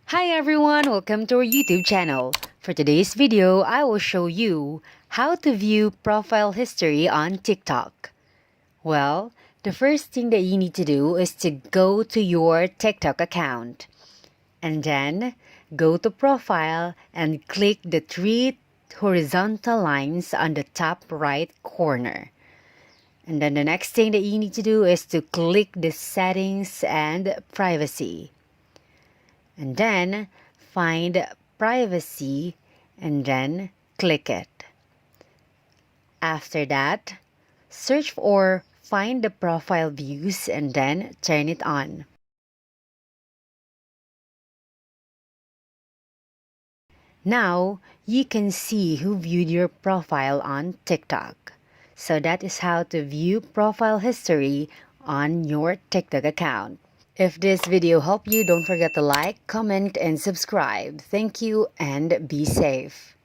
Hi everyone, welcome to our YouTube channel. For today's video, I will show you how to view profile history on TikTok. Well, the first thing that you need to do is to go to your TikTok account. And then, go to profile and click the three horizontal lines on the top right corner. And then the next thing that you need to do is to click the settings and privacy. And then find privacy and then click it. After that, search or find the profile views and then turn it on. Now, you can see who viewed your profile on TikTok. So that is how to view profile history on your TikTok account. If this video helped you, don't forget to like, comment, and subscribe. Thank you and be safe.